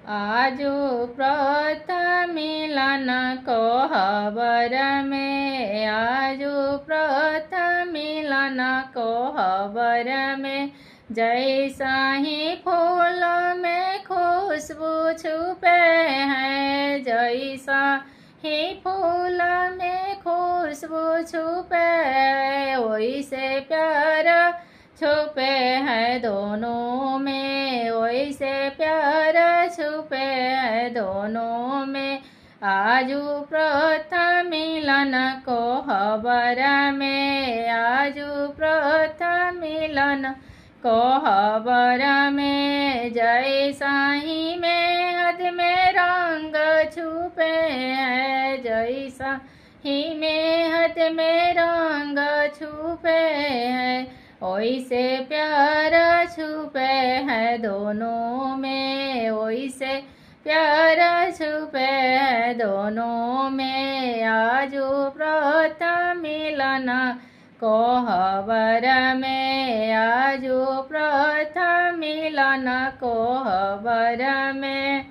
आजू प्रथम मिलन कोहबर में, आजू प्रथम मिलन कोहबर में। जैसा ही फूल में खुशबू छुपे हैं, जैसा ही फूल में खुशबू छुपे, वैसे प्यार छुपे हैं दोनों में, वैसे प्यार छुपे हैं दोनों में। आजू प्रथम मिलन कोहबर में, आजू प्रथम मिलन कोहबर में। जैसा ही मेहंद में रंग छुपे हैं, जैसा ही मेहंद में रंग छुपे हैं, वैसे प्यार छुपे हैं दोनों में, वैसे प्यार छुपे हैं दोनों में। आजू प्रथम मिलन कोहबर में, आजू प्रथम मिलन कोहबर में।